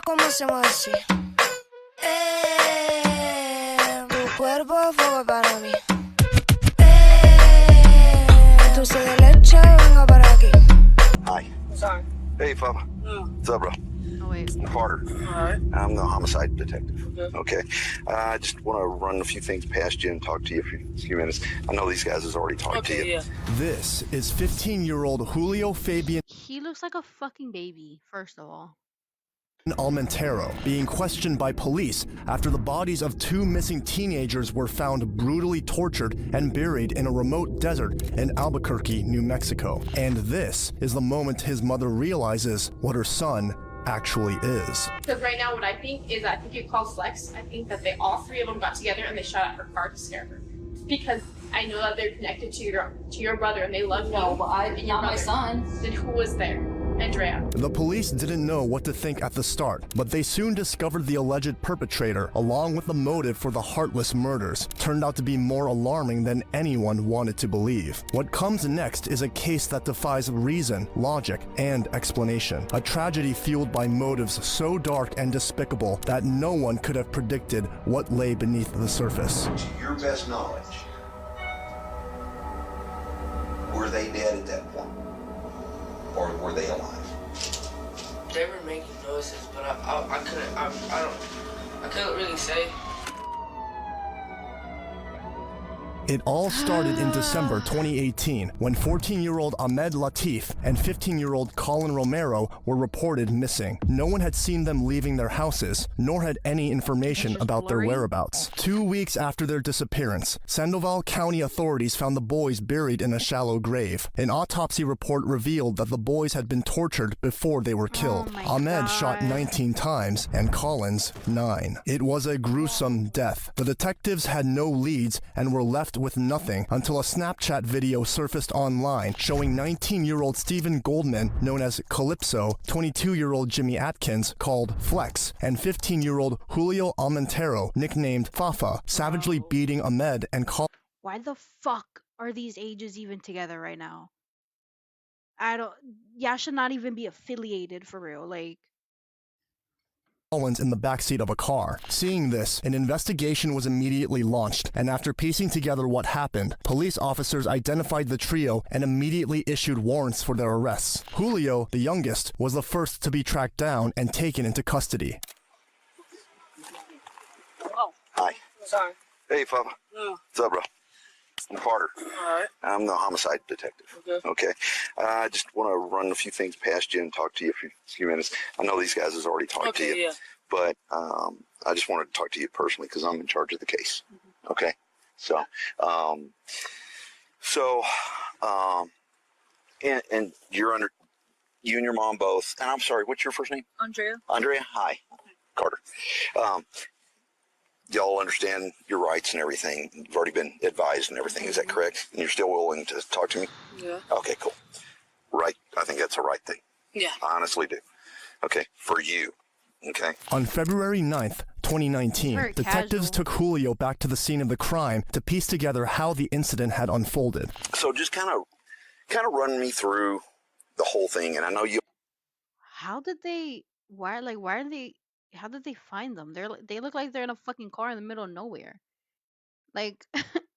cómo hacemos así. Tu cuerpo fuego para mí. Dulce de leche, venga para aquí. Hi. Sorry. Hey, Papa. What's up, bro? Oh, wait. I'm Carter. All right. I'm the homicide detective. Okay. I just want to run a few things past you and talk to you for a few minutes. I know these guys has already talked to you. Okay, yeah. This is 15-year-old Julio Fabian He looks like a fucking baby, first of all. Almontero being questioned by police after the bodies of two missing teenagers were found brutally tortured and buried in a remote desert in Albuquerque, New Mexico. And this is the moment his mother realizes what her son actually is. Because right now what I think is, I think it calls Flex. I think that they all three of them got together and they shot at her car to scare her. Because I know that they're connected to your brother and they love you. No, but not my son. Then who was there? Andrea. The police didn't know what to think at the start, but they soon discovered the alleged perpetrator, along with the motive for the heartless murders. Turned out to be more alarming than anyone wanted to believe. What comes next is a case that defies reason, logic, and explanation. A tragedy fueled by motives so dark and despicable that no one could have predicted what lay beneath the surface. To your best knowledge, were they dead at that point? Or were they alive? They were making noises, but I couldn't really say. It all started in December 2018 when 14-year-old Ahmed Latif and 15-year-old Colin Romero were reported missing. No one had seen them leaving their houses, nor had any information about their whereabouts. 2 weeks after their disappearance, Sandoval County authorities found the boys buried in a shallow grave. An autopsy report revealed that the boys had been tortured before they were killed. Ahmed shot 19 times and Collins 9. It was a gruesome death. The detectives had no leads and were left with nothing until a Snapchat video surfaced online showing 19-year-old Stephen Goldman, known as Calypso, 22-year-old Jimmy Atkins, called Flex, and 15-year-old Julio Almontero, nicknamed Fafa, savagely beating Ahmed and Why the fuck are these ages even together right now? Y'all should not even be affiliated for real, like. Collins in the backseat of a car. Seeing this, an investigation was immediately launched, and after piecing together what happened, police officers identified the trio and immediately issued warrants for their arrests. Julio, the youngest, was the first to be tracked down and taken into custody. Oh. Hi. Sorry. Hey, Papa. What's up, bro? I'm Carter. All right. I'm the homicide detective. Okay. I just want to run a few things past you and talk to you for a few minutes. I know these guys has already talked to you. Yeah. But I just wanted to talk to you personally because I'm in charge of the case. Okay? So, and you're under, you and your mom both, and I'm sorry, what's your first name? Andrea. Andrea? Hi. Carter. Y'all understand your rights and everything. You've already been advised and everything. Is that correct? And you're still willing to talk to me? Yeah. Okay, cool. Right. I think that's the right thing. Yeah. I honestly do. Okay. For you. Okay. On February 9th, 2019, Very detectives casual. took Julio back to the scene of the crime to piece together how the incident had unfolded. So just kind of run me through the whole thing. And I know you. How did they how did they find them? They look like they're in a fucking car in the middle of nowhere. Like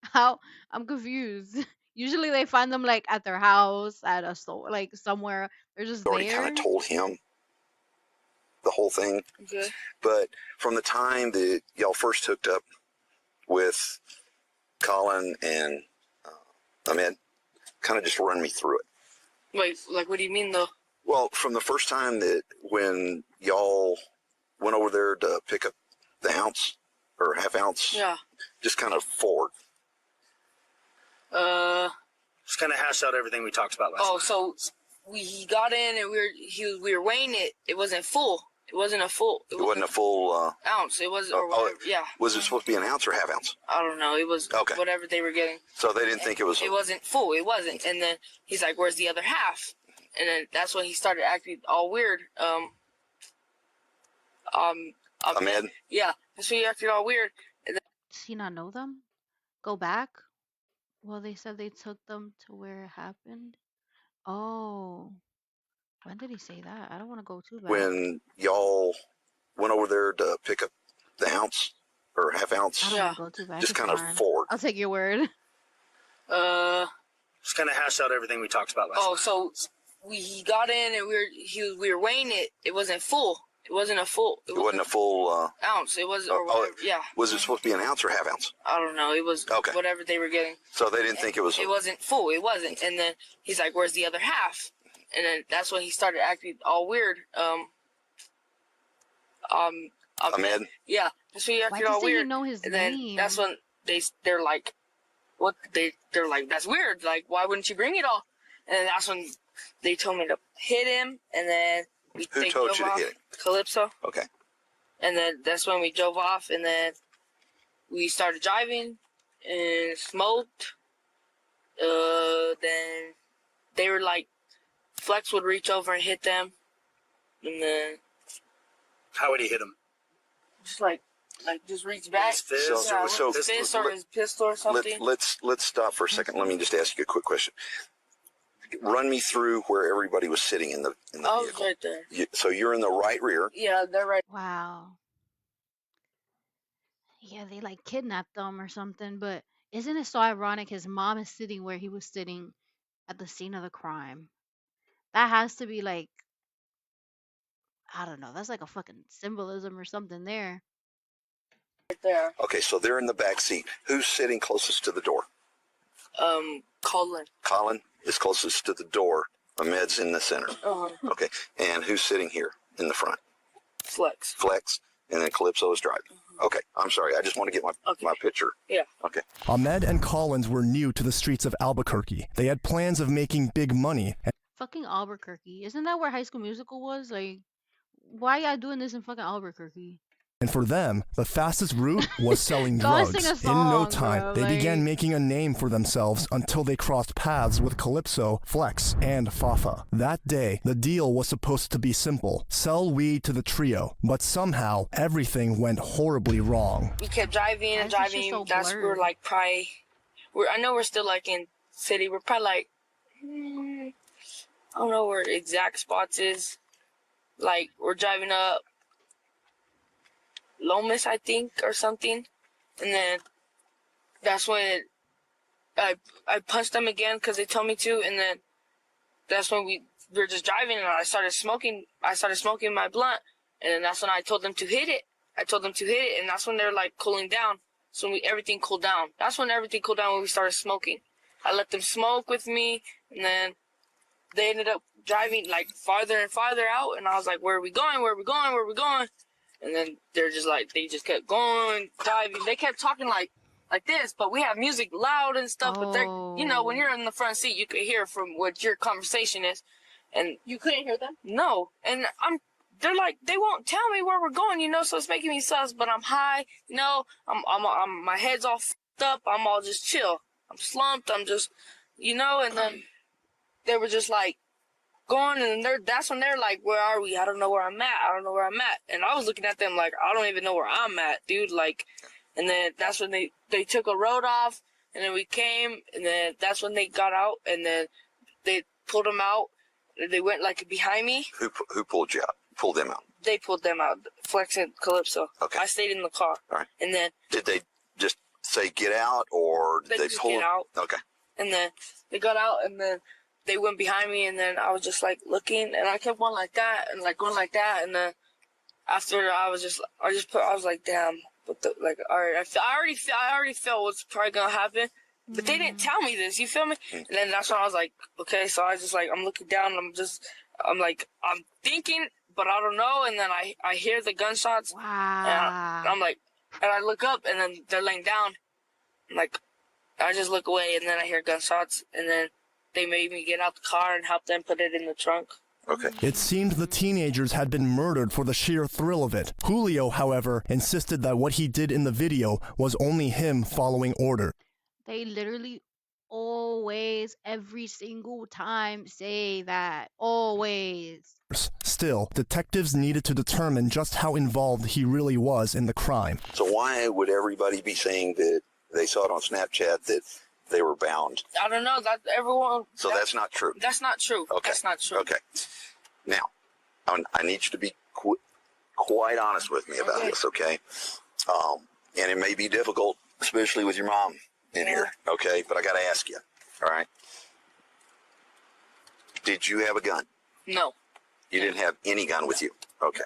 how I'm confused. Usually they find them like at their house, at a store, like somewhere. They're just already there. kind of told him the whole thing. Okay. But from the time that y'all first hooked up with Colin and Ahmed, kind of just run me through it. Wait, like what do you mean though? Well, from the first time that when y'all went over there to pick up the ounce or half ounce, Yeah. just kind of forward. Just kind of hash out everything we talked about last Oh, time. so he got in and we were weighing it. It wasn't full. It wasn't a full. It wasn't a full ounce. It was or whatever. Yeah. Was it supposed to be an ounce or half ounce? I don't know. It was Okay. whatever they were getting. So they didn't think it was. It wasn't full. It wasn't. And then he's like, "Where's the other half?" And then that's when he started acting all weird. Ahmed? Yeah, that's when he acted all weird. And Does he not know them? Go back? Well, they said they took them to where it happened. Oh. When did he say that? I don't want to go too back. When y'all went over there to pick up the ounce or half ounce? I don't Yeah. want to go too bad. Just kind of forward. I'll take your word. Just kind of hash out everything we talked about last Oh, night. so he got in and we were weighing it. It wasn't full. It wasn't a full. It wasn't a full. Ounce. It was or whatever. Yeah. Was it supposed to be an ounce or half ounce? I don't know. It was Okay. whatever they were getting. So they didn't think it was. It wasn't full. It wasn't. And then he's like, "Where's the other half?" And then that's when he started acting all weird. Ahmed? Yeah, that's when he Why acted all doesn't he weird. know his And then name? that's when they're like, "What?" They're like, "That's weird. Like, why wouldn't you bring it all?" And then that's when they told me to hit him. And then Who they told drove you to off. hit him? Calypso. Okay. And then that's when we drove off, and then we started driving and smoked. Then they were like, Flex would reach over and hit them, and then How would he hit him? just like just reach back. His fist? So- Yeah, so- with his fist or his pistol or something. Let's stop for a second. Let me just ask you a quick question. Run me through where everybody was sitting in the I was vehicle. right there. So you're in the right rear. Yeah, they're right. Wow. Yeah, they like kidnapped them or something, but isn't it so ironic his mom is sitting where he was sitting at the scene of the crime? That has to be like, I don't know, that's like a fucking symbolism or something there. Right there. Okay, so they're in the back seat. Who's sitting closest to the door? Colin. Colin is closest to the door. Ahmed's in the center. Okay, and who's sitting here in the front? Flex. Flex, and then Calypso is driving. Okay, I'm sorry. I just want to get my picture. Yeah. Okay. Ahmed and Collins were new to the streets of Albuquerque. They had plans of making big money. Fucking Albuquerque. Isn't that where High School Musical was? Like, why y'all doing this in fucking Albuquerque? And for them, the fastest route was selling Go and drugs. sing a In no song, time, bro, they like- began making a name for themselves until they crossed paths with Calypso, Flex, and Fafa. That day, the deal was supposed to be simple: sell weed to the trio. But somehow, everything went horribly wrong. We kept driving Why and is this shit driving. so That's blurred? we're like probably. I know we're still like in city. We're probably like. I don't know where exact spots is. Like we're driving up Lomas, I think, or something, and then that's when I punched them again because they told me to, and then that's when we were just driving and I started smoking my blunt, and then that's when I told them to hit it. And that's when they're like cooling down. So everything cooled down. That's when everything cooled down when we started smoking. I let them smoke with me, and then they ended up driving like farther and farther out, and I was like, where are we going? And then they just kept going, driving. They kept talking like this, but we have music loud and stuff, but they're, when you're in the front seat, you can hear from what your conversation is. And You couldn't hear them? no, and they're like, they won't tell me where we're going, so it's making me sus, but I'm high, I'm my head's all f***ed up, I'm all just chill. I'm slumped, I'm just, and then they were just like going, and that's when they're like, where are we? I don't know where I'm at. And I was looking at them like, I don't even know where I'm at, dude, like, and then that's when they took a road off, and then we came, and then that's when they got out, and then they pulled them out. They went like behind me. Who pulled you out? Pulled them out. They pulled them out, Flex and Calypso. Okay. I stayed in the car. All right. And then Did they just say get out, or did They they just pull get them? out. Okay. And then they got out, and then they went behind me, and then I was just like looking, and I kept going like that, and like going like that, and then after I was like, damn, what the, like, all right, I already felt what's probably gonna happen, but they didn't tell me this, you feel me? And then that's when I was like, okay, so I just like, I'm looking down, and I'm thinking, but I don't know, and then I hear the gunshots, and Wow. I'm like, and I look up, and then they're laying down, like, I just look away, and then I hear gunshots, and then they made me get out the car and help them put it in the trunk. Okay. It seemed the teenagers had been murdered for the sheer thrill of it. Julio, however, insisted that what he did in the video was only him following order. They literally always, every single time say that. Always. Still, detectives needed to determine just how involved he really was in the crime. So why would everybody be saying that they saw it on Snapchat that they were bound? I don't know, that everyone... So that's not true. That's not true. Okay. That's not true. Okay. Now, I need you to be quite honest with me about this, okay? And it may be difficult, especially with your mom in here, okay? But I got to ask you, all right? Did you have a gun? No. You didn't have any gun with you. Okay.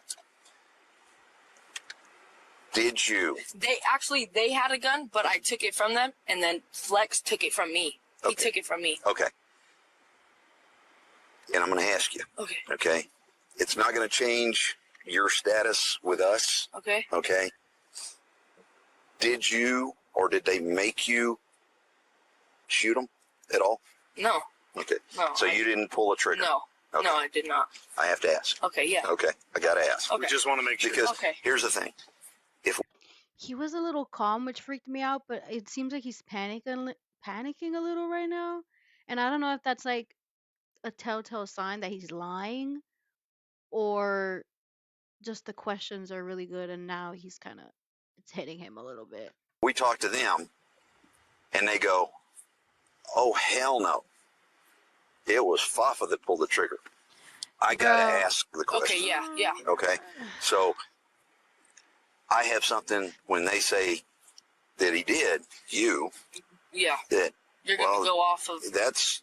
Did you? They had a gun, but I took it from them, and then Flex took it from me. He took it from me. Okay. And I'm going to ask you. Okay. Okay. It's not going to change your status with us. Okay. Okay. Did you or did they make you shoot them at all? No. Okay. No. So you didn't pull a trigger? No. Okay. No, I did not. I have to ask. Okay, yeah. Okay. I got to ask. Okay. We just want to make sure. Because Okay. here's the thing. He was a little calm, which freaked me out, but it seems like he's panicking a little right now. And I don't know if that's like a telltale sign that he's lying or just the questions are really good and now he's kind of it's hitting him a little bit. We talk to them and they go, oh, hell no. It was Fafa that pulled the trigger. I got to ask the question. Okay, yeah. Okay. So I have something when they say that he did, Yeah. that, You're going to well, go off of... that's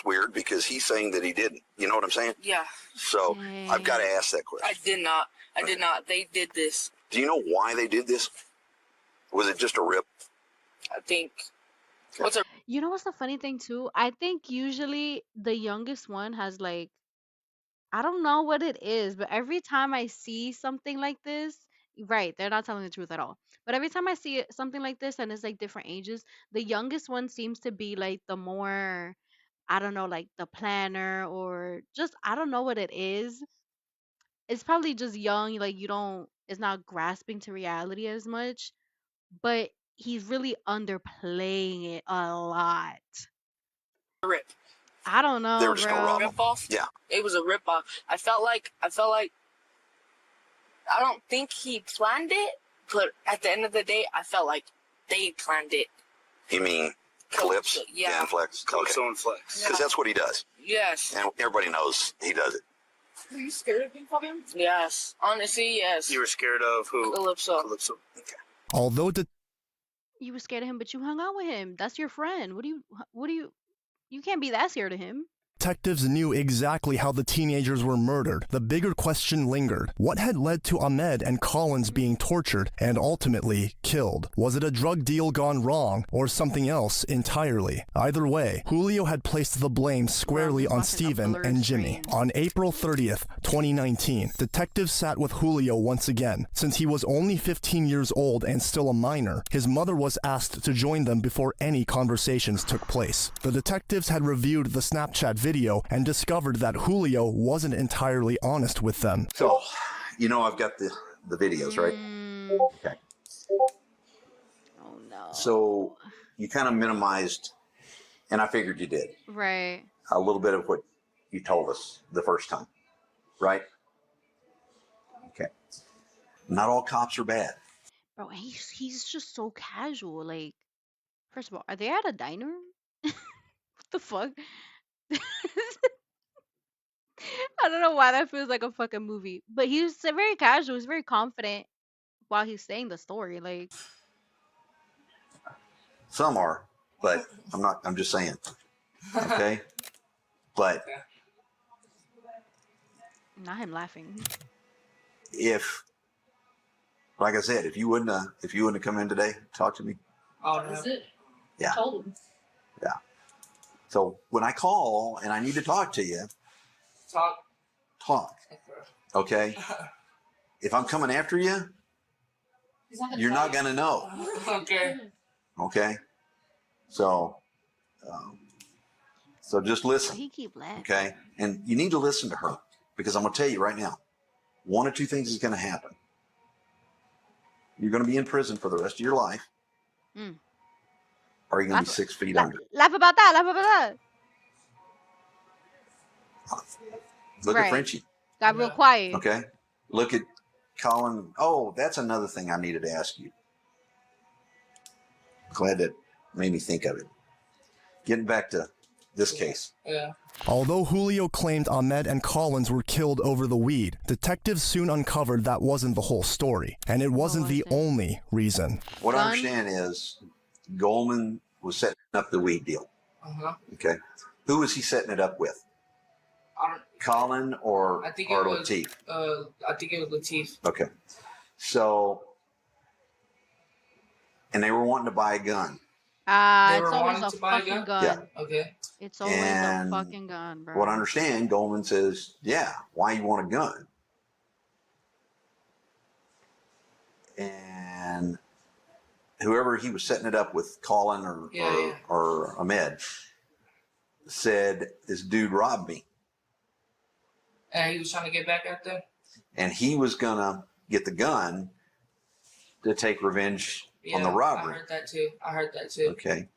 weird because he's saying that he didn't. You know what I'm saying? Yeah. So I've got to ask that question. I did not. I did not. They did this. Do you know why they did this? Was it just a rip? I think. What's a... You know what's the funny thing too? I think usually the youngest one has like I don't know what it is, but every time I see something like this, right, they're not telling the truth at all. But every time I see something like this and it's like different ages, the youngest one seems to be like the more, I don't know, like the planner or just, I don't know what it is. It's probably just young, like it's not grasping to reality as much, but he's really underplaying it a lot. rip? I don't They know, were just going to bro. rob him. Rip off? Yeah. It was a rip off. I felt like I don't think he planned it, but at the end of the day, I felt like they planned it. You mean Calypso? Yeah. And Flex? Calypso and Flex. Because that's what he does. Yes. And everybody knows he does it. Were you scared of him from him? Yes. Honestly, yes. You were scared of who? Calypso. Calypso. Although You were scared of him, but you hung out with him. That's your friend. You can't be that scared of him. detectives knew exactly how the teenagers were murdered, the bigger question lingered. What had led to Ahmed and Collins being tortured and ultimately killed? Was it a drug deal gone wrong or something else entirely? Either way, Julio had placed the blame squarely on Steven and Jimmy. On April 30th, 2019, detectives sat with Julio once again. Since he was only 15 years old and still a minor, his mother was asked to join them before any conversations took place. The detectives had reviewed the Snapchat video and discovered that Julio wasn't entirely honest with them. So, you know, I've got the videos, right? Okay. Oh no. So you kind of minimized, and I figured you did, Right. a little bit of what you told us the first time, right? Okay. Not all cops are bad. Bro, he's just so casual. Like, first of all, are they at a diner? What the fuck? I don't know why that feels like a fucking movie. But he's very casual. He's very confident while he's saying the story. Like, Some are, but I'm just saying. Okay? But not him laughing. if, like I said, if you wouldn't have come in today, talk to me. Oh, that's it. Yeah. Told him. Yeah. So when I call and I need to talk to you, talk. Okay? If I'm coming after you, you're not going to know. Okay. Okay? So just listen. He keep laughing. Okay? And you need to listen to her because I'm going to tell you right now, one of two things is going to happen. You're going to be in prison for the rest of your life, or you're going to be 6 feet under. Laugh about that. Laugh about that. Look at Right. Frenchie. Got real quiet. Okay? Look at Colin. Oh, that's another thing I needed to ask you. Glad that made me think of it. Getting back to this case. Yeah. Although Julio claimed Ahmed and Collins were killed over the weed, detectives soon uncovered that wasn't the whole story, and it wasn't the only reason. What I Gun? understand is Goldman was setting up the weed deal. Uh-huh. Okay. Who was he setting it up with? Colin or I think or it was Latif? I think it was Latif. Okay. So, and they were wanting to buy a gun. They It's were always wanting a to buy a fucking gun? gun. Okay. It's always And a fucking gun, bro. What I understand, Goldman says, yeah, why you want a gun? And whoever he was setting it up with, Colin or Ahmed, said, this dude robbed me. And he was trying to get back at them? And he was going to get the gun to take revenge on the robbery. I heard that too. Okay.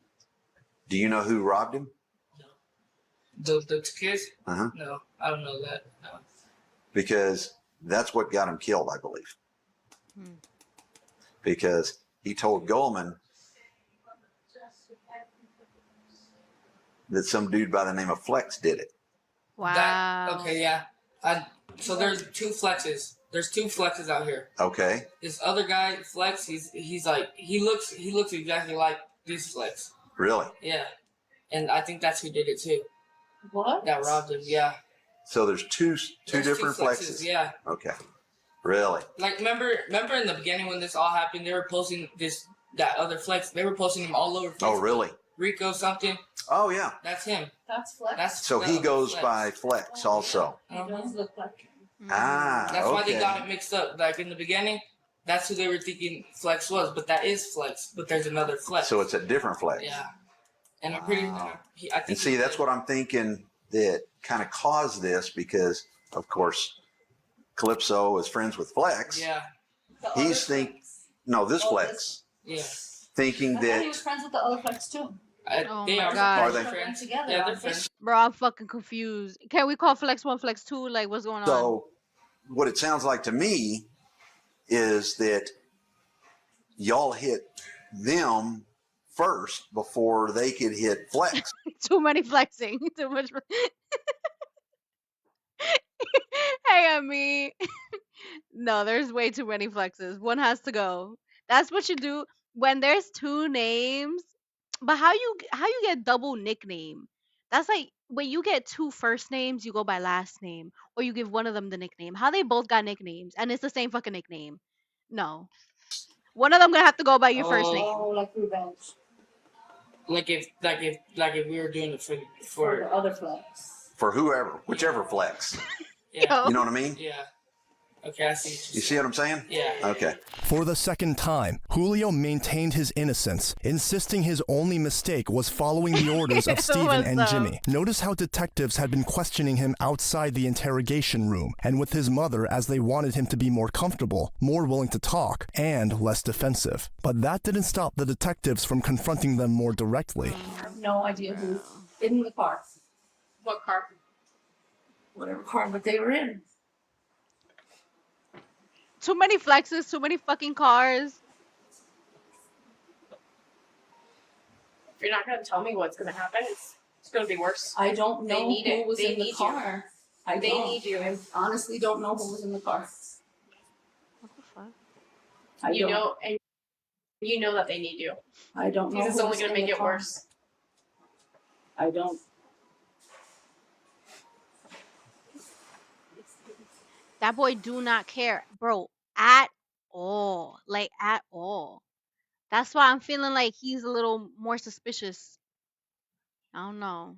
Do you know who robbed him? The kids? Uh-huh. No, I don't know that. No. Because that's what got him killed, I believe. Because he told Goldman that some dude by the name of Flex did it. Wow. Okay, yeah. So there's two Flexes. There's two Flexes out here. Okay. This other guy, Flex, he's like he looks exactly like this Flex. Really? Yeah. And I think that's who did it too. What? That robbed him, yeah. So there's two There's different two Flexes. Yeah. Okay. Really? Like remember in the beginning when this all happened, they were posting that other Flex. They were posting him all over Facebook. Oh, really? Rico something. Oh, yeah. That's him. That's Flex. That's So the he other goes Flex. by Flex also. He does look like him. Ah, That's why they okay. got it mixed up. Like in the beginning, that's who they were thinking Flex was, but that is Flex. But there's another Flex. So it's a different Flex. Yeah. And I'm pretty. Wow. I think And see, that's what I'm thinking that kind of caused this because, of course, Calypso is friends with Flex. Yeah. He's this Flex, Yeah. thinking I thought he that, was friends with the other Flex too. Oh They my are God. Are they? friends. Together. Yeah, they're friends. Bro, I'm fucking confused. Can we call Flex 1, Flex 2? Like, what's going on? so what it sounds like to me is that y'all hit them first before they could hit Flex. Too many flexing. Too much. Hey, I mean, no, there's way too many flexes. One has to go. That's what you do when there's two names. But how you get double nickname? That's like when you get two first names, you go by last name, or you give one of them the nickname. How they both got nicknames and it's the same fucking nickname? No, one of them gonna have to go by your first name. Oh, like revenge Like if we were doing it for for the other Flex. For whichever Flex. yeah. You know what I mean? Yeah. Okay, I see. You see what I'm saying? Yeah. Okay. For the second time, Julio maintained his innocence, insisting his only mistake was following the orders of Steven and What's up? Jimmy. Notice how detectives had been questioning him outside the interrogation room and with his mother as they wanted him to be more comfortable, more willing to talk, and less defensive. But that didn't stop the detectives from confronting them more directly. I have no idea who's in the car. What car? Whatever car that they were in. Too many flexes, too many fucking cars. If you're not gonna tell me what's gonna happen, it's gonna be worse. I don't They know need who it. was They in the need you. car. I They don't. need you. I honestly don't know who was in the car. What the fuck? I You don't. know, and you know that they need you. I don't know. Because it's who only was gonna in make the it car. worse. I don't. That boy do not care, bro, at all. Like at all. That's why I'm feeling like he's a little more suspicious. I don't know.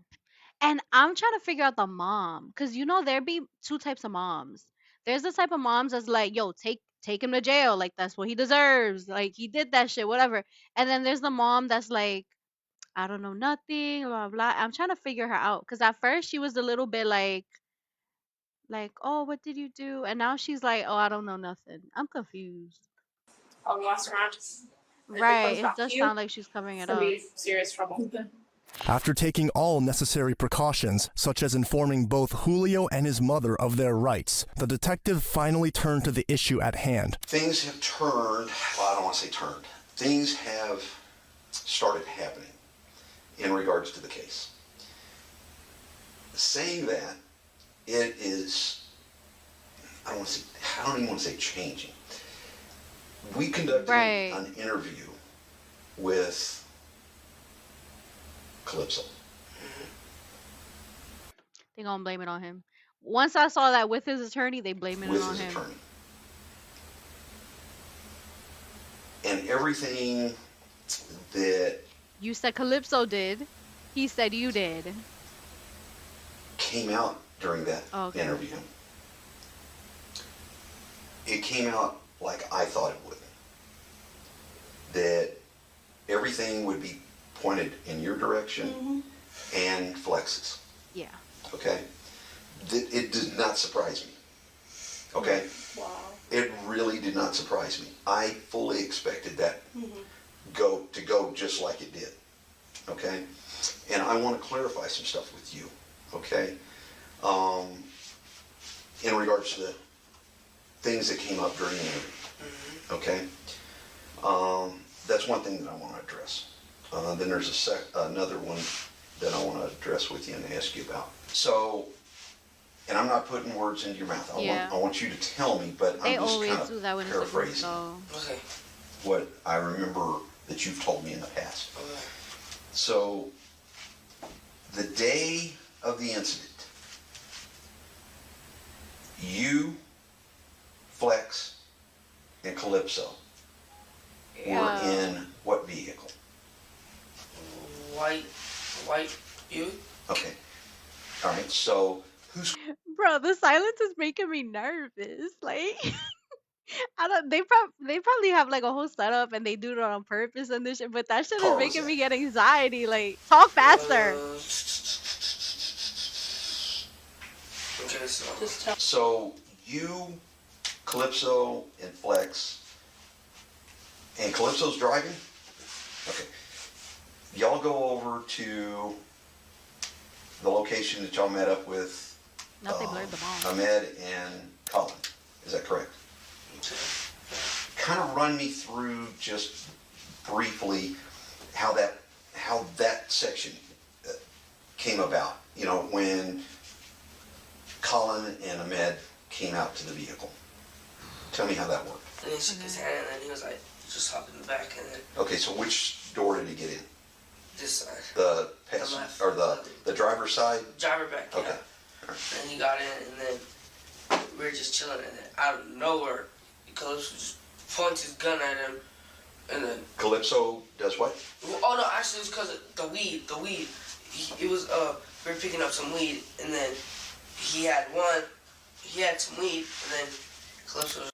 And I'm trying to figure out the mom, cause there be two types of moms. There's the type of moms that's like, yo, take him to jail, like that's what he deserves, like he did that shit, whatever. And then there's the mom that's like, I don't know nothing, blah blah. I'm trying to figure her out, cause at first she was a little bit like, oh, what did you do? And now she's like, oh, I don't know nothing. I'm confused. I'll be lost around. Right, comes it back does to you, sound like she's covering It's it gonna up. be serious trouble. After taking all necessary precautions, such as informing both Julio and his mother of their rights, the detective finally turned to the issue at hand. Things have turned, well, I don't want to say turned. Things have started happening in regards to the case. saying that, it is, I don't even want to say changing. We conducted Right. an interview with Calypso. They gonna blame it on him. Once I saw that with his attorney, they blaming it With on his him. attorney. And everything that You said Calypso did. He said you did. came out during that Okay. interview, it came out like I thought it would. That everything would be pointed in your direction and Flex's. Yeah. Okay? It did not surprise me. Okay? Wow. It really did not surprise me. I fully expected that to go just like it did. Okay? And I want to clarify some stuff with you. Okay? In regards to the things that came up during the interview. Okay? That's one thing that I want to address. Then there's another one that I want to address with you and ask you about. So, and I'm not putting words into your mouth. I want you to tell me, but They I'm just always kind do of that when it's a group, paraphrasing though. Okay. what I remember that you've told me in the past. Okay. So, the day of the incident, you, Flex, and Calypso were in what vehicle? White you? Okay. All right. So, who's Bro, the silence is making me nervous. Like, I don't. They probably have like a whole setup and they do it on purpose and this shit. But that shit is car was making that? me get anxiety. Like, talk faster. Okay, so Just tell. So, you, Calypso, and Flex, and Calypso's driving? Okay. Y'all go over to the location that y'all met up with Not they blurred them all. Ahmed and Colin. Is that correct? Kind of run me through just briefly how that section came about. You know, when Colin and Ahmed came out to the vehicle. Tell me how that worked. and he shook his hand and then he was like, just hop in the back and then Okay, so which door did he get in? this side. The The passenger left. or the driver's side? Driver back, yeah. Okay. And he got in and then we were just chilling and then out of nowhere, Calypso just points his gun at him and then Calypso does what? oh no, actually it was because of the weed. It was we were picking up some weed and then he had some weed and then Calypso was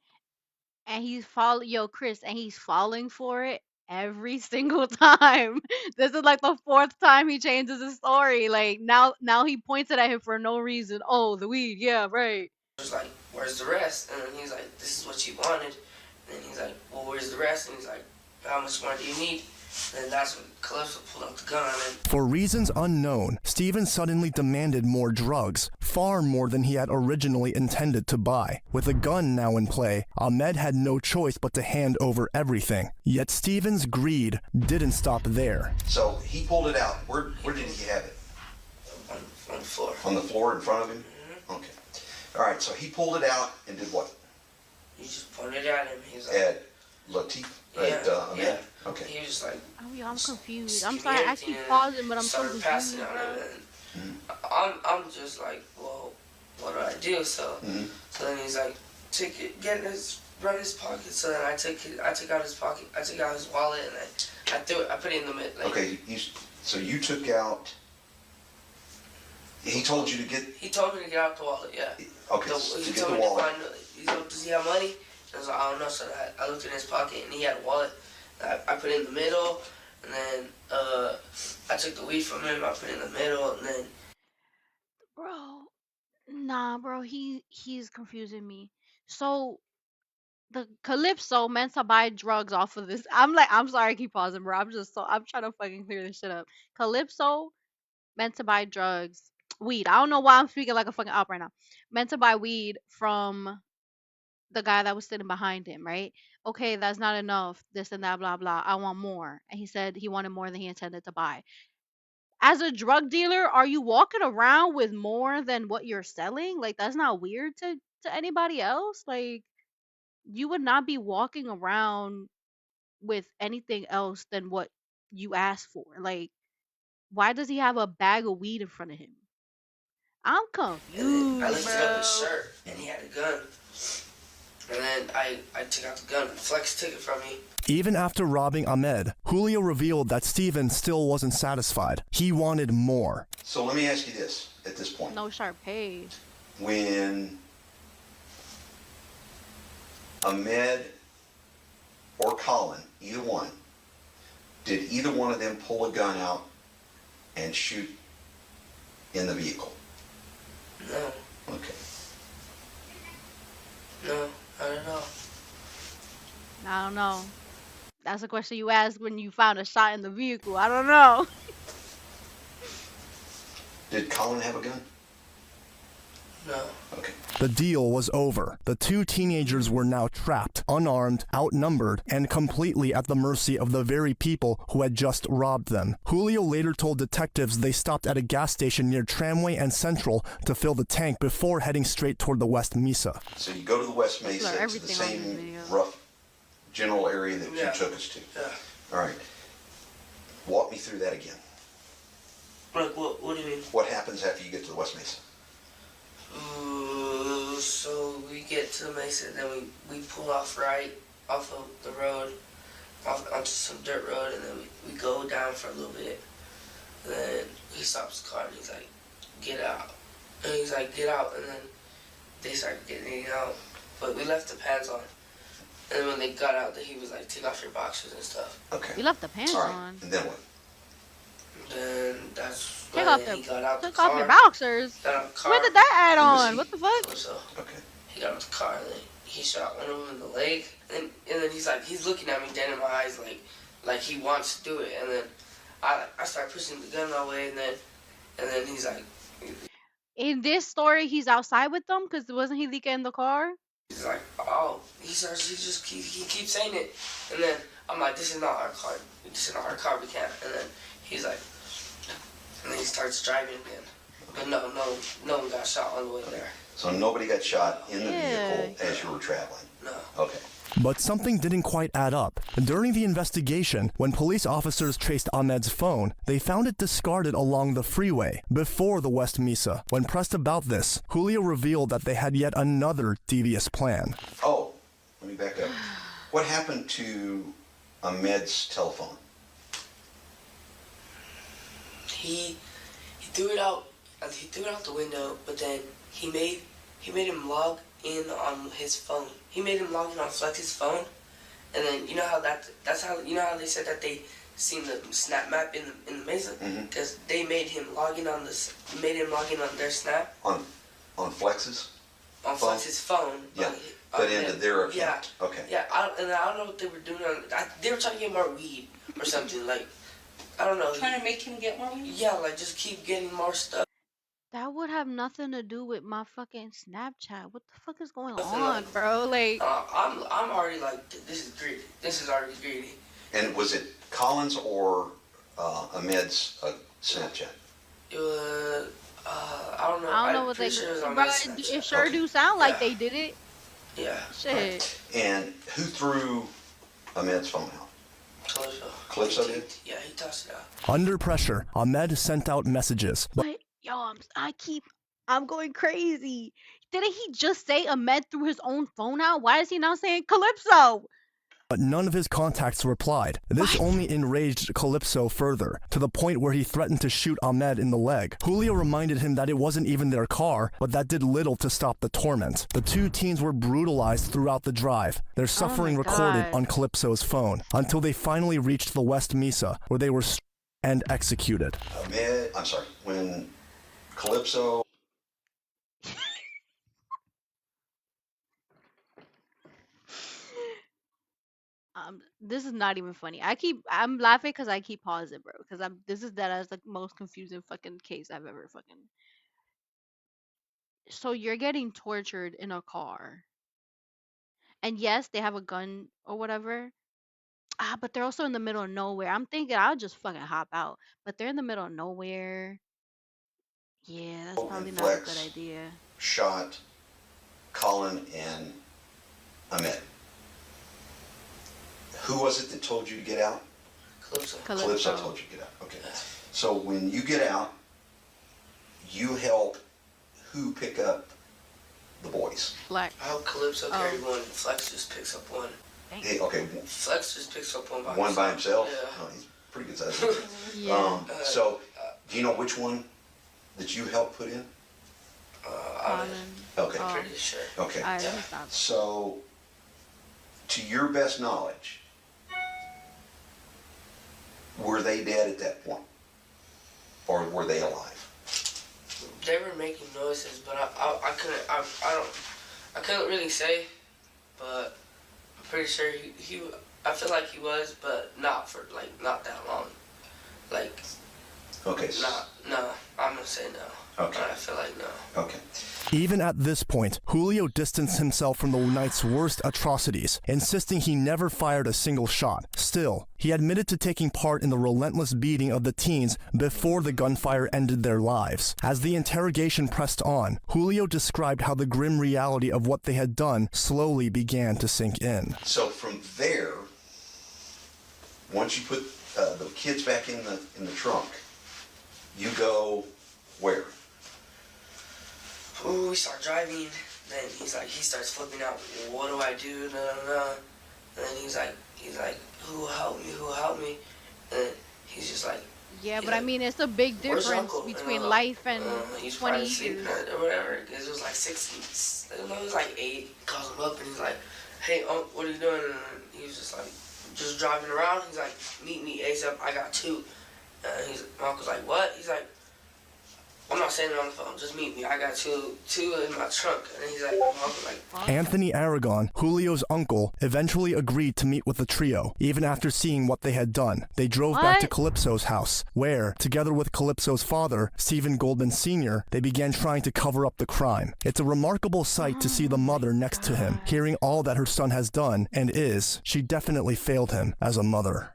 And Chris, and he's falling for it every single time. This is like the fourth time he changes his story. Like now he points it at him for no reason. Oh, the weed, yeah, right. like, where's the rest? And then he's like, this is what you wanted. And then he's like, well, where's the rest? And he's like, how much more do you need? And then that's when Calypso pulled out the gun and For reasons unknown, Steven suddenly demanded more drugs, far more than he had originally intended to buy. With a gun now in play, Ahmed had no choice but to hand over everything. Yet Steven's greed didn't stop there. So he pulled it out. Where did he have it? on the floor. On the floor in front of him? Okay. All right, so he pulled it out and did what? He just pointed at him. He was like, At Latif? At Ahmed? yeah. Okay. He was just like, Oh, yeah, I'm confused. I'm give me sorry, I everything, keep and pausing, but I'm so started passing confused. out Bro. of it. And I'm just like, well, what do I do? So then he's like, take it, run his pocket. So then I took out his pocket, I took out his wallet, and I threw it, I put it in the mid. Like, Okay, so you took out, he told you to get, he told me to get out the wallet, yeah. okay, He to get told the me to wallet. find, he said, does he have money? And I was like, I don't know. So I looked in his pocket and he had a wallet. I put it in the middle, and then I took the weed from him. I put it in the middle, and then Bro, nah, bro, he's confusing me. So the Calypso meant to buy drugs off of this. I'm sorry, I keep pausing, bro. I'm trying to fucking clear this shit up. Calypso meant to buy drugs, weed. I don't know why I'm speaking like a fucking op right now. Meant to buy weed from the guy that was sitting behind him, right? Okay, that's not enough. This and that, blah blah. I want more. And he said he wanted more than he intended to buy. As a drug dealer, are you walking around with more than what you're selling? Like that's not weird to anybody else? Like you would not be walking around with anything else than what you asked for. Like why does he have a bag of weed in front of him? I'm And then I confused, lifted up his bro. shirt and he had a gun. And then I took out the gun. Flex took it from me. Even after robbing Ahmed, Julio revealed that Steven still wasn't satisfied. He wanted more. So let me ask you this at this point. No Sharpay. When Ahmed or Colin, either one, did either one of them pull a gun out and shoot in the vehicle? No, Okay. no, not at all. I don't know. That's a question you ask when you found a shot in the vehicle. I don't know. Did Colin have a gun? No. Okay. The deal was over. The two teenagers were now trapped, unarmed, outnumbered, and completely at the mercy of the very people who had just robbed them. Julio later told detectives they stopped at a gas station near Tramway and Central to fill the tank before heading straight toward the West Mesa. So you go to the West Blur Mesa, to the everything on this same video. rough general area that Yeah. you took us to. Yeah. All right. Walk me through that again. Like, what do you mean? What happens after you get to the West Mesa? So we get to the Mesa, then we pull off right off of the road, off onto some dirt road, and then we go down for a little bit. And then he stops the car and he's like, get out. And he's like, get out, and then they start getting out. But we left the pants on. And then when they got out, he was like, take off your boxers and stuff. Okay. You left the pants All right. on. And then what? Then that's Take when off he the got out the took car. off your boxers. Got out the car. When did that add Who was on? he? What the fuck? So Okay. he got out the car, and then he shot one of them in the leg. And then he's looking at me dead in my eyes like he wants to do it. And then I start pushing the gun away, and then he's like, In this story, he's outside with them because wasn't he leaking in the car? oh, he keeps saying it. And then I'm like, this is not our car. This is not our car. We can't. And then he's like, and then he starts driving again. But no one got shot on the way there. So nobody got shot in the Yeah. vehicle as you were traveling? No. Okay. But something didn't quite add up. During the investigation, when police officers traced Ahmed's phone, they found it discarded along the freeway before the West Mesa. When pressed about this, Julio revealed that they had yet another devious plan. Oh, let me back up. What happened to Ahmed's telephone? He threw it out. He threw it out the window, but then he made him log in on his phone. He made him log in on Flex's phone, and then you know how that's how they said that they seen the snap map in the Mesa because they made him log in on their snap On Flex's? on Phone? Flex's phone. Yeah. But into their account. Yeah. Okay. Yeah, I don't know what they were doing. They were trying to get more weed or something. Like, I don't know. Trying to make him get more weed? Yeah, like just keep getting more stuff. That would have nothing to do with my fucking Snapchat. What the fuck is going Nothing on, like- bro? Like, I'm already like, this is greedy. This is already greedy. And was it Collins or Ahmed's Snapchat? It was, I don't know. I don't know I'm what they. pretty sure it was on Bro, my it Snapchat. sure Okay. do sound like Yeah. they did it. Yeah. Shit. And who threw Ahmed's phone out? Calypso. Calypso did? Yeah, he tossed it out. Under pressure, Ahmed sent out messages. But yo, I'm going crazy. Didn't he just say Ahmed threw his own phone out? Why is he now saying Calypso? But none of his contacts replied. This What? only enraged Calypso further, to the point where he threatened to shoot Ahmed in the leg. Julio reminded him that it wasn't even their car, but that did little to stop the torment. The two teens were brutalized throughout the drive, their suffering recorded God. on Calypso's phone, until they finally reached the West Mesa, where they were and executed. When Calypso This is not even funny. I'm laughing because I keep pausing, bro. Because this is the most confusing fucking case I've ever fucking. So you're getting tortured in a car, and yes, they have a gun or whatever, But they're also in the middle of nowhere. I'm thinking I'll just fucking hop out. But they're in the middle of nowhere. Yeah, that's And probably not a good Flex idea. shot Colin and Ahmed. Who was it that told you to get out? Calypso. Calypso told you to get out. Okay. So when you get out, you help who pick up the boys? Flex. I hope Calypso carry one. Flex just picks up one. Hey, okay, Flex just picks up one by one by himself? Yeah. Oh, he's pretty good size. Yeah. So, do you know which one that you helped put in? Colin. Okay. Oh. Pretty sure. Okay. Alright, let me stop. So, to your best knowledge, were they dead at that point? Or were they alive? They were making noises, but I couldn't really say, but I'm pretty sure I feel like he was, but not for not that long. Like, Okay. no, I'm gonna say no. Okay. I feel like no. Okay. Even at this point, Julio distanced himself from the night's worst atrocities, insisting he never fired a single shot. Still, he admitted to taking part in the relentless beating of the teens before the gunfire ended their lives. As the interrogation pressed on, Julio described how the grim reality of what they had done slowly began to sink in. So from there, once you put the kids back in the trunk, you go where? Ooh, we start driving. Then he starts flipping out. What do I do? And then he's like, who helped me? Who helped me? And then he's just like, Yeah, but I mean, it's a big "Where's difference Uncle?" between And, life and he's 20 probably sleeping years. or whatever. It was like 6. It was like 8. He calls him up and he's like, hey, what are you doing? And he was just like, just driving around. He's like, meet me ASAP. I got 2. And my uncle's like, what? He's like, I'm not saying it on the phone. Just meet me. I got two in my trunk. And he's like, my uncle's like, Anthony Aragon, Julio's uncle, eventually agreed to meet with the trio, even after seeing what they had done. They drove back to What? Calypso's house, where, together with Calypso's father, Stephen Goldman Sr., they began trying to cover up the crime. It's a remarkable sight to see the mother next to him, hearing all that her son has done and is. She definitely failed him as a mother.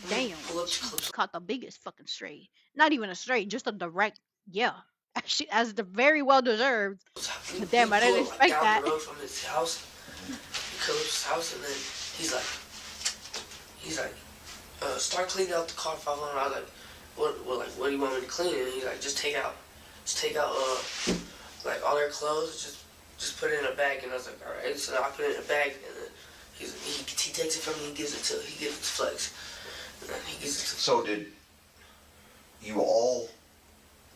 Damn. Calypso. Caught the biggest fucking stray. Not even a stray, just a direct, yeah. Actually, as the very well deserved. But damn, I didn't He pulled, expect down that. the road from his house, Calypso's house, and then he's like, start cleaning out the car 500. I was like, what do you want me to clean? And he's like, just take out, like all their clothes, just put it in a bag. And I was like, all right. So I put it in a bag, and then he takes it from me, he gives it to Flex, and then he gives it to. So did you all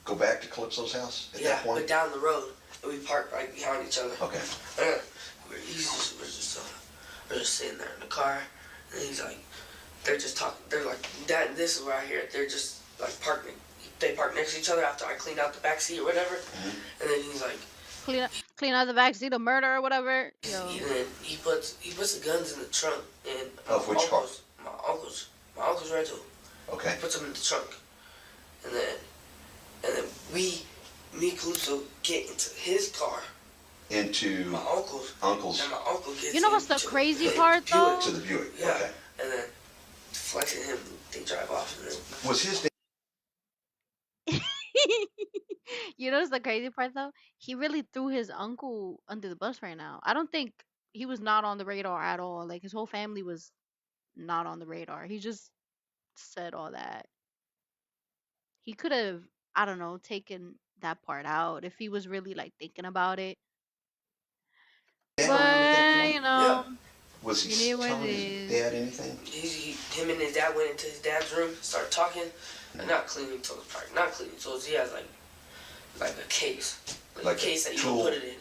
go back to Calypso's house at that point? But down the road, and we parked right behind each other. Okay. We're just sitting there in the car, and he's like, they're just talking. They're like, Dad, this is where I hear it. They're just like parking. They park next to each other after I cleaned out the back seat or whatever. And then he's like, Clean out the backseat of murder or whatever. Yo. and then he puts the guns in the trunk. And Of which car? My uncle's rental. Okay. He puts them in the trunk, and then me and Calypso get into his car. Into My uncle's. uncle's And my uncle gets You know what's the into crazy the part, Buick. though? to the Buick. Yeah. Okay. And then Flex and him, they drive off. And then Was his dad? You know what's the crazy part though? He really threw his uncle under the bus right now. I don't think he was not on the radar at all. Like his whole family was not on the radar. He just said all that. He could have, I don't know, taken that part out if he was really like thinking about it. Dad around at that But point? you know, Was you he know what telling it his is. dad anything? him and his dad went into his dad's room, started talking, and not cleaning tools. Not cleaning tools. He has like a case, like a case that you tool. can put it in,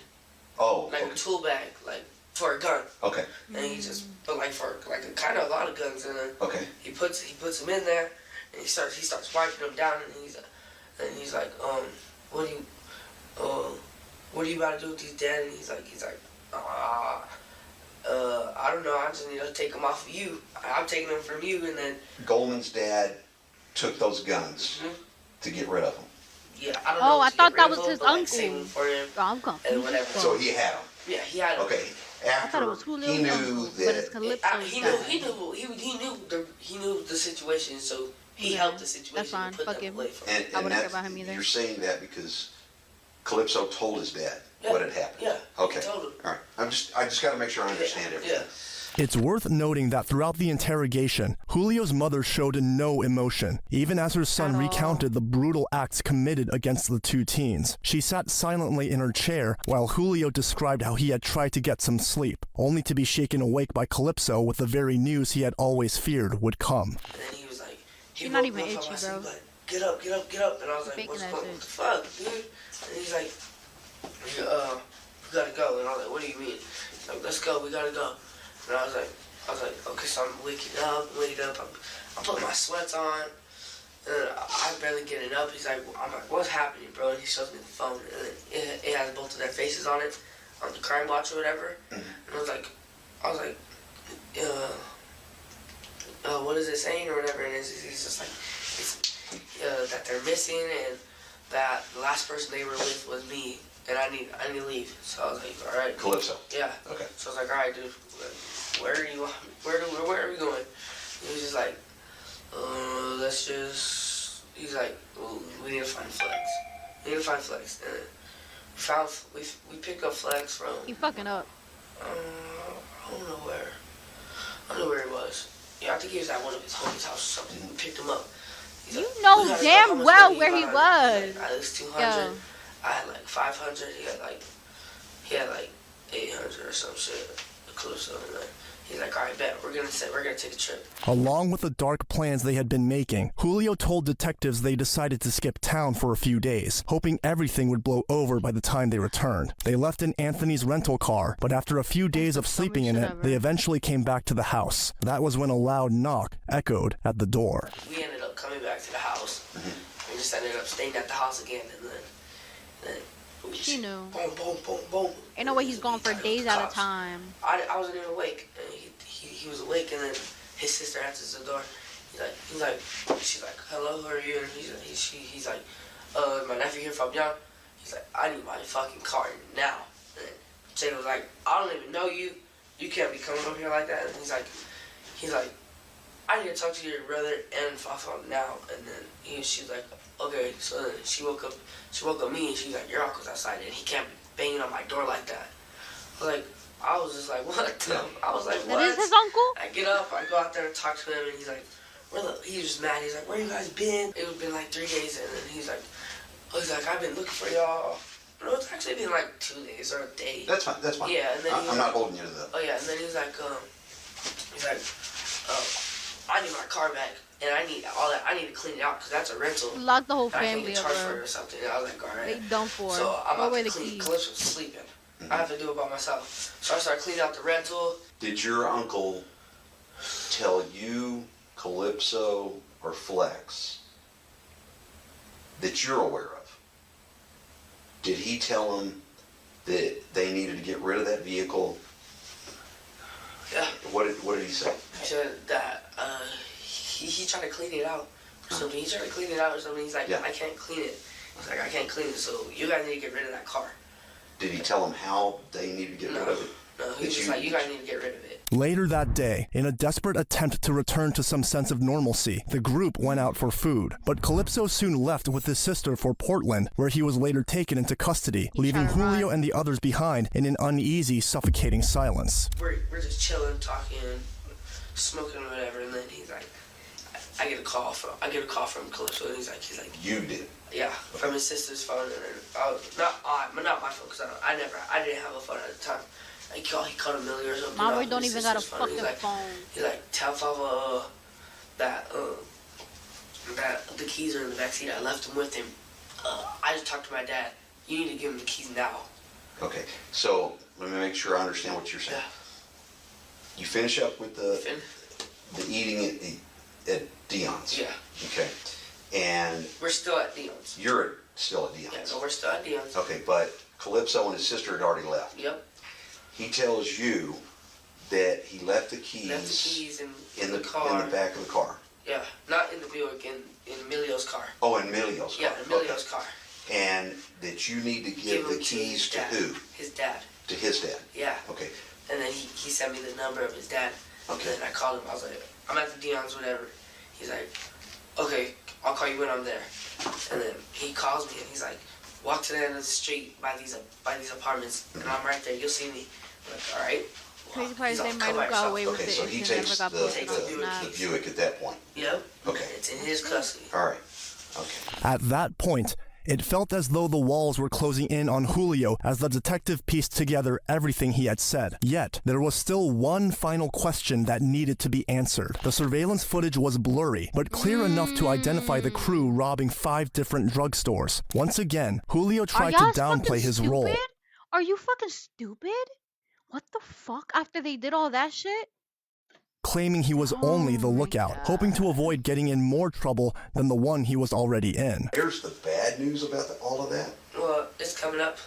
Oh, like okay. a tool bag, like for a gun. Okay. And he just, but like for like a lot of guns, and then Okay. he puts them in there, and he starts wiping them down, and he's like, what are you about to do with these, Dad? And he's like, I don't know. I just need to take them off of you. I'm taking them from you, and then Goldman's dad took those guns to get rid of them. yeah, I don't know. Oh, I to thought get that rid of was them, his but, like, uncle. save them for him I'm confused. and whatever. So he had them. Yeah, he had them. Okay. I thought it after was Julio's he knew uncle, but it's that. Calypso's He dad. knew the situation, so he Yeah, helped the that's situation fine. to put Fuck them him. away from. And, I and wouldn't care that, about him either. you're saying that because Calypso told his dad Yeah. what had happened. Yeah. Okay. He told him. All right. I just got to make sure I understand everything. Yeah. It's worth noting that throughout the interrogation, Julio's mother showed no emotion, even as her son At all. recounted the brutal acts committed against the two teens. She sat silently in her chair while Julio described how he had tried to get some sleep, only to be shaken awake by Calypso with the very news he had always feared would come. And then he was like, You're not woke even me up itchy, from my bro. sleep, like, get up, get up, get up. And I was like, Faking what that shit. the fuck, dude? And he's like, we gotta go. And I was like, what do you mean? He's like, let's go, we gotta go. And I was like, okay, so I'm waking up. I put my sweats on. And I barely getting up. I'm like, what's happening, bro? And he shows me the phone. And it has both of their faces on it, on the crime watch or whatever. Mhm. And I was like, what is it saying or whatever? And he's just like, that they're missing and that the last person they were with was me. And I need to leave. So I was like, all right. Calypso. Yeah. Okay. So I was like, all right, dude. Where are we going? He was just like, let's just. He's like, well, we need to find Flex. And we picked up Flex from. You fucking up. I don't know where. I don't know where he was. Yeah, I think he was at one of his homies' house or something. We picked him up. He's You like, know "We gotta go. damn How much well money where you he got?" was. He's like, at least 200. Yo. I had like 500. He had like 800 or some shit. Calypso. And then he's like, all right, bet. We're gonna take a trip. Along with the dark plans they had been making, Julio told detectives they decided to skip town for a few days, hoping everything would blow over by the time they returned. They left in Anthony's rental car, but after a few days of sleeping in it, they eventually came back to the house. That was when a loud knock echoed at the door. We ended up coming back to the house. We just ended up staying at the house again, and then we She knew. Boom, boom, boom, boom. Ain't no way he's gone for days at a Cops. time. I wasn't even awake. And he was awake, and then his sister answers the door. She's like, hello, who are you? And he's like, my nephew here from Young. He's like, I need my fucking car now. And Jada was like, I don't even know you. You can't be coming up here like that. And he's like, I need to talk to your brother and Fafa now. And then she's like, okay. So then she woke up me, and she's like, your uncle's outside, and he can't be banging on my door like that. I was just like, what? I was like, what? That is his uncle? I get up, I go out there and talk to him, and he's like, he was just mad. He's like, where you guys been? It was been like 3 days, and then he's like, I've been looking for y'all. No, it's actually been like 2 days or a day. That's fine. Yeah, and then I'm not holding you to that. Oh yeah, and then he's like, I need my car back, and I need all that. I need to clean it out because that's a rental. Lock the whole And I can't family get up, charged for it bro. or something. And I was like, all right. They done for. So I'm Throw about away to the clean. keys. Calypso's sleeping. I have to do it by myself. So I started cleaning out the rental. Did your uncle tell you, Calypso, or Flex that you're aware of? Did he tell them that they needed to get rid of that vehicle? Yeah. What did he say? He said that he tried to clean it out or something. He tried to clean it out or something. He's like, Yeah. I can't clean it. He's like, I can't clean it. So you guys need to get rid of that car. Did he tell them how they needed to get rid of it? No, he was just like, you guys need to get rid of it. Later that day, in a desperate attempt to return to some sense of normalcy, the group went out for food. But Calypso soon left with his sister for Portland, where he was later taken into custody, leaving Julio and the others behind in an uneasy, suffocating silence. We're just chilling, talking, smoking or whatever, and then he's like, I get a call from Calypso, and he's like, You did. yeah, from his sister's phone, and then not my phone, because I didn't have a phone at the time. He called Amelia or something. Mama off don't his even got a sister's phone. fucking He's like, phone. He's like, tell Fava that the keys are in the backseat. I left them with him. I just talked to my dad. You need to give him the keys now. Okay, so let me make sure I understand what you're saying. Yeah. You finish up with the eating at Dion's. Yeah. Okay, and We're still at Dion's. you're still at Dion's. Yeah, so we're still at Dion's. Okay, but Calypso and his sister had already left. Yep. He tells you that he left the keys, in the car. in the back of the car. Yeah, not in the Buick, in Emilio's car. Oh, in Emilio's car. Yeah, Emilio's car. And that you need to give the him keys to dad. who? His dad. To his dad. Yeah. Okay, And then he sent me the number of his dad. Okay. And then I called him. I was like, I'm at the Dion's, whatever. He's like, okay, I'll call you when I'm there. And then he calls me and he's like, walk to the end of the street by these apartments, and I'm right there. You'll see me. I'm like, all right. Crazy part is He's they all, might "Come have by got yourself." away with Okay, it so if he it takes never got posted on the- the Snap. Buick at that point. Yep. Okay. It's in his custody. All right. Okay. At that point, it felt as though the walls were closing in on Julio as the detective pieced together everything he had said. Yet, there was still one final question that needed to be answered. The surveillance footage was blurry, but clear enough to identify the crew robbing 5 different drugstores. Once again, Julio Are tried to y'all downplay fucking his stupid? role. Are you fucking stupid? What the fuck? After they did all that shit? Claiming he was only the Oh my lookout, hoping to avoid getting in more trouble than the one he was already in. Here's the bad news about all of that. Well, it's coming up.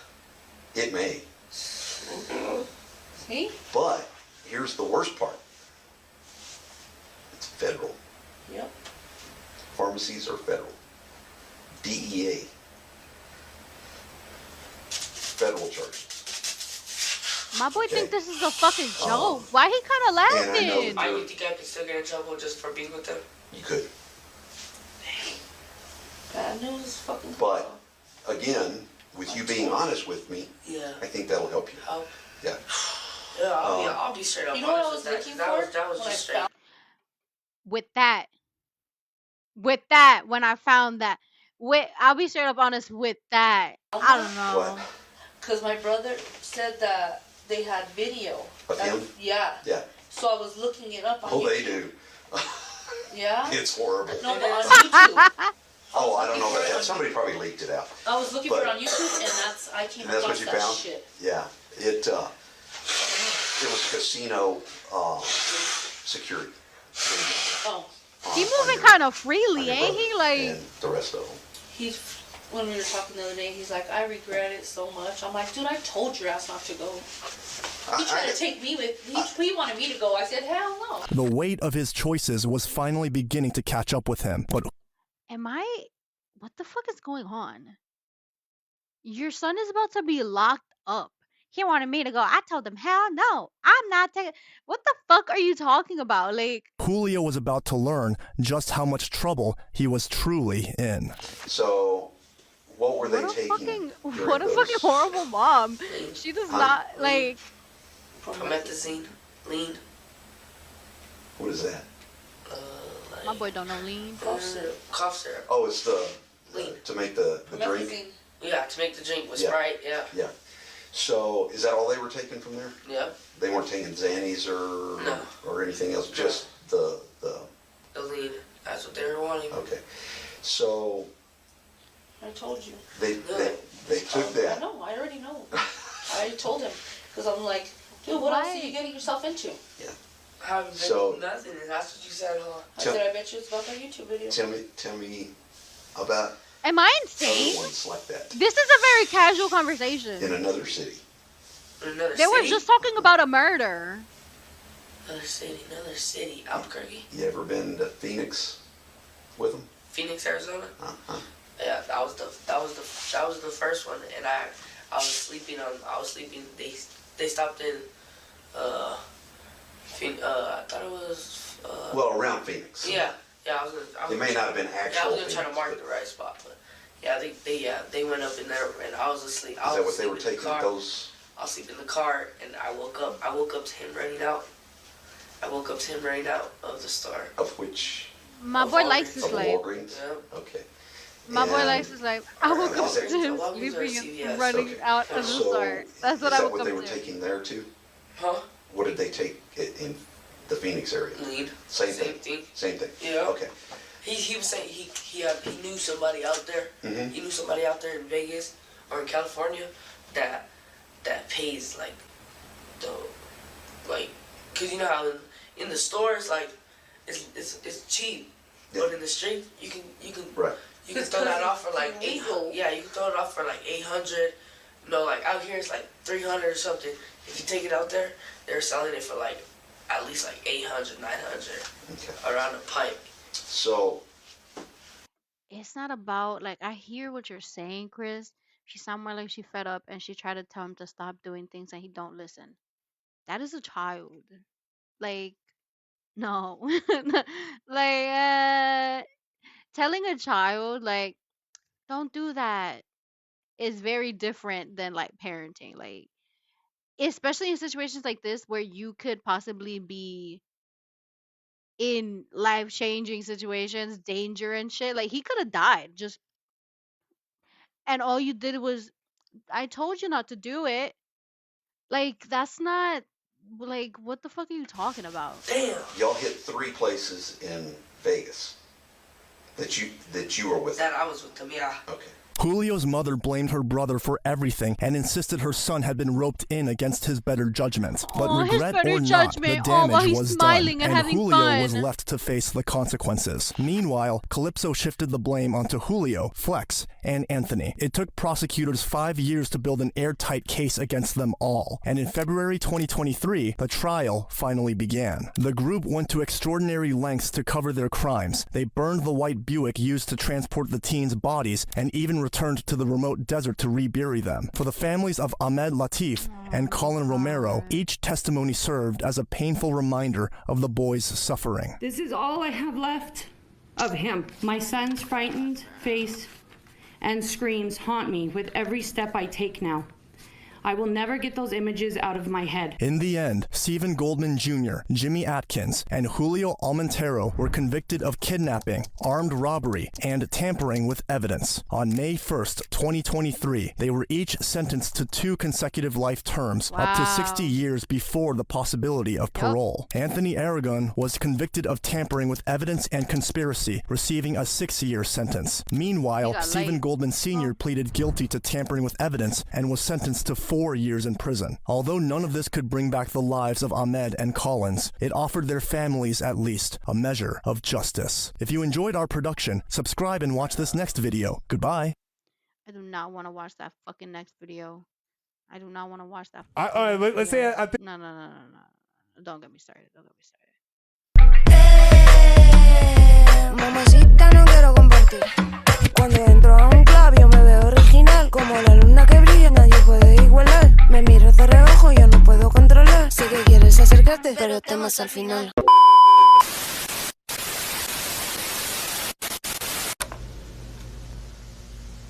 It may. See? But here's the worst part. It's federal. Yep. Pharmacies are federal. DEA. Federal charges. My boy Okay. think this is a fucking joke. Why he kind of and I know- laughing? I you think I could still get in trouble just for being with them? You could. Bad news is fucking. But again, with you being honest with me, Yeah. I think that'll help you. I'll, Yeah. yeah, I'll be straight up. You know what I honest was with that, looking 'cause for? That was when I just straight. found- With that, when I found that, I'll be straight up honest with that. I don't know. What? Cause my brother said that they had video. Of him? Yeah. Yeah. So I was looking it up on Oh, YouTube. they do. Yeah. It's horrible. No, but on YouTube. Oh, I don't know about that. Somebody probably leaked it out. I was looking for it But- on YouTube, and I came And that's across what you that found? shit. Yeah. It was casino security. Oh, He on moving your- kind of on freely, your ain't he? brother Like, and the rest of them. he's when we were talking the other day, he's like, I regret it so much. I'm like, dude, I told your ass not to go. He tried to take me with. He wanted me to go. I said, hell no. The weight of his choices was finally beginning to catch up with him, but what the fuck is going on? Your son is about to be locked up. He wanted me to go. I told him, hell no, I'm not taking. What the fuck are you talking about? Like, Julio was about to learn just how much trouble he was truly in. So, what were they what a taking? fucking, during what a those- fucking horrible mom. She does not like. Promethazine, lean. What is that? Like, My boy don't know lean. cough syrup. Cough syrup. Oh, it's the Lean. to make the drink. Promethazine. Yeah, to make the drink with Yeah. Sprite. Yeah. Yeah. So, is that all they were taking from there? Yeah. They weren't taking Xannies No. or anything else. Just the. The lean. That's what they were wanting. Okay. So I told you. they took I that. know. I already know. I told him because I'm like, dude, what else are you getting yourself into? I haven't been So- nothing. And that's what you said, huh? I Tell- said, I bet you it's about that YouTube video. Tell me about Am I other insane? ones like that This is a very casual conversation. in another city. Another They were city. just talking about a murder. Another city. Albuquerque. You ever been to Phoenix with them? Phoenix, Arizona. Uh-huh. Yeah, that was the first one, and I was sleeping. They stopped in. I thought it was. Well, around Phoenix. Yeah. I was It gonna. may not have been Yeah, I actual. was gonna try to Phoenix, mark but the right spot, but yeah, they went up in there, and I was asleep. I Is that was what they were asleep in the taking? car. Those. I was asleep in the car, and I woke up to him running out. I woke up to him running out of the store. Of which? My Of boy likes Walgreens. his Of life. Walgreens. Yeah. Okay. My boy And likes his life. I woke up to Walgreens him or sleeping CVS. and running Okay. out of the So, store. That's what is I that woke what up they were to. taking there too? Huh? What did they take in the Phoenix area? Lead. Same Same thing. thing. Same thing. Yeah. Okay. He was saying he knew somebody out there. Mhm. He knew somebody out there in Vegas or in California that pays like cause you know how in the stores like it's cheap, Yeah. but in the street you can Right. you can It's throw that 'cause off for like it's 800. legal. Yeah, you can throw it off for like 800. Like out here it's like 300 or something. If you take it out there, they're selling it for like at least like 800, 900 Okay. around a pipe. So It's not about like I hear what you're saying, Chris. She sound more like she fed up and she tried to tell him to stop doing things and he don't listen. That is a child. Like, no. Like, telling a child, like, don't do that is very different than like parenting. Like, especially in situations like this where you could possibly be in life changing situations, danger and shit. Like, he could have died just, and all you did was, I told you not to do it. Like, that's not, like, what the fuck are you talking about? Damn. Y'all hit 3 places in Vegas that you were with. That I was with them, yeah. Okay. Julio's mother blamed her brother for everything and insisted her son had been roped in against his better judgment. But Oh, his regret better or not, the judgment. Oh, while damage he's was smiling done, and having Julio was fun. left to face the consequences. Meanwhile, Calypso shifted the blame onto Julio, Flex, and Anthony. It took prosecutors 5 years to build an airtight case against them all, and in February 2023, the trial finally began. The group went to extraordinary lengths to cover their crimes. They burned the white Buick used to transport the teens' bodies and even returned to the remote desert to rebury them. For the families of Ahmed Latif and Colin Romero, each testimony served as a painful reminder of the boys' suffering. This is all I have left of him. My son's frightened face and screams haunt me with every step I take now. I will never get those images out of my head. In the end, Stephen Goldman Jr., Jimmy Atkins, and Julio Almontero were convicted of kidnapping, armed robbery, and tampering with evidence. On May 1st, 2023, they were each sentenced to 2 consecutive life terms, up to 60 years before the possibility of parole. Anthony Aragon was convicted of tampering with evidence and conspiracy, receiving a 6-year sentence. Meanwhile, Stephen Goldman Sr. pleaded guilty to tampering with evidence and was sentenced to 4 years in prison. Although none of this could bring back the lives of Ahmed and Collins, it offered their families at least a measure of justice. If you enjoyed our production, subscribe and watch this next video. Goodbye. I do not want to watch that fucking next video. I do not want to watch that. All right, let's say No. Don't get me started. Don't get me started. Mamacita, no quiero compartir. Cuando entro a un club yo me veo original. Como la luna que brilla nadie puede igualar. Me miro de reojo, yo no puedo controlar. Sé que quieres acercarte, pero temas al final.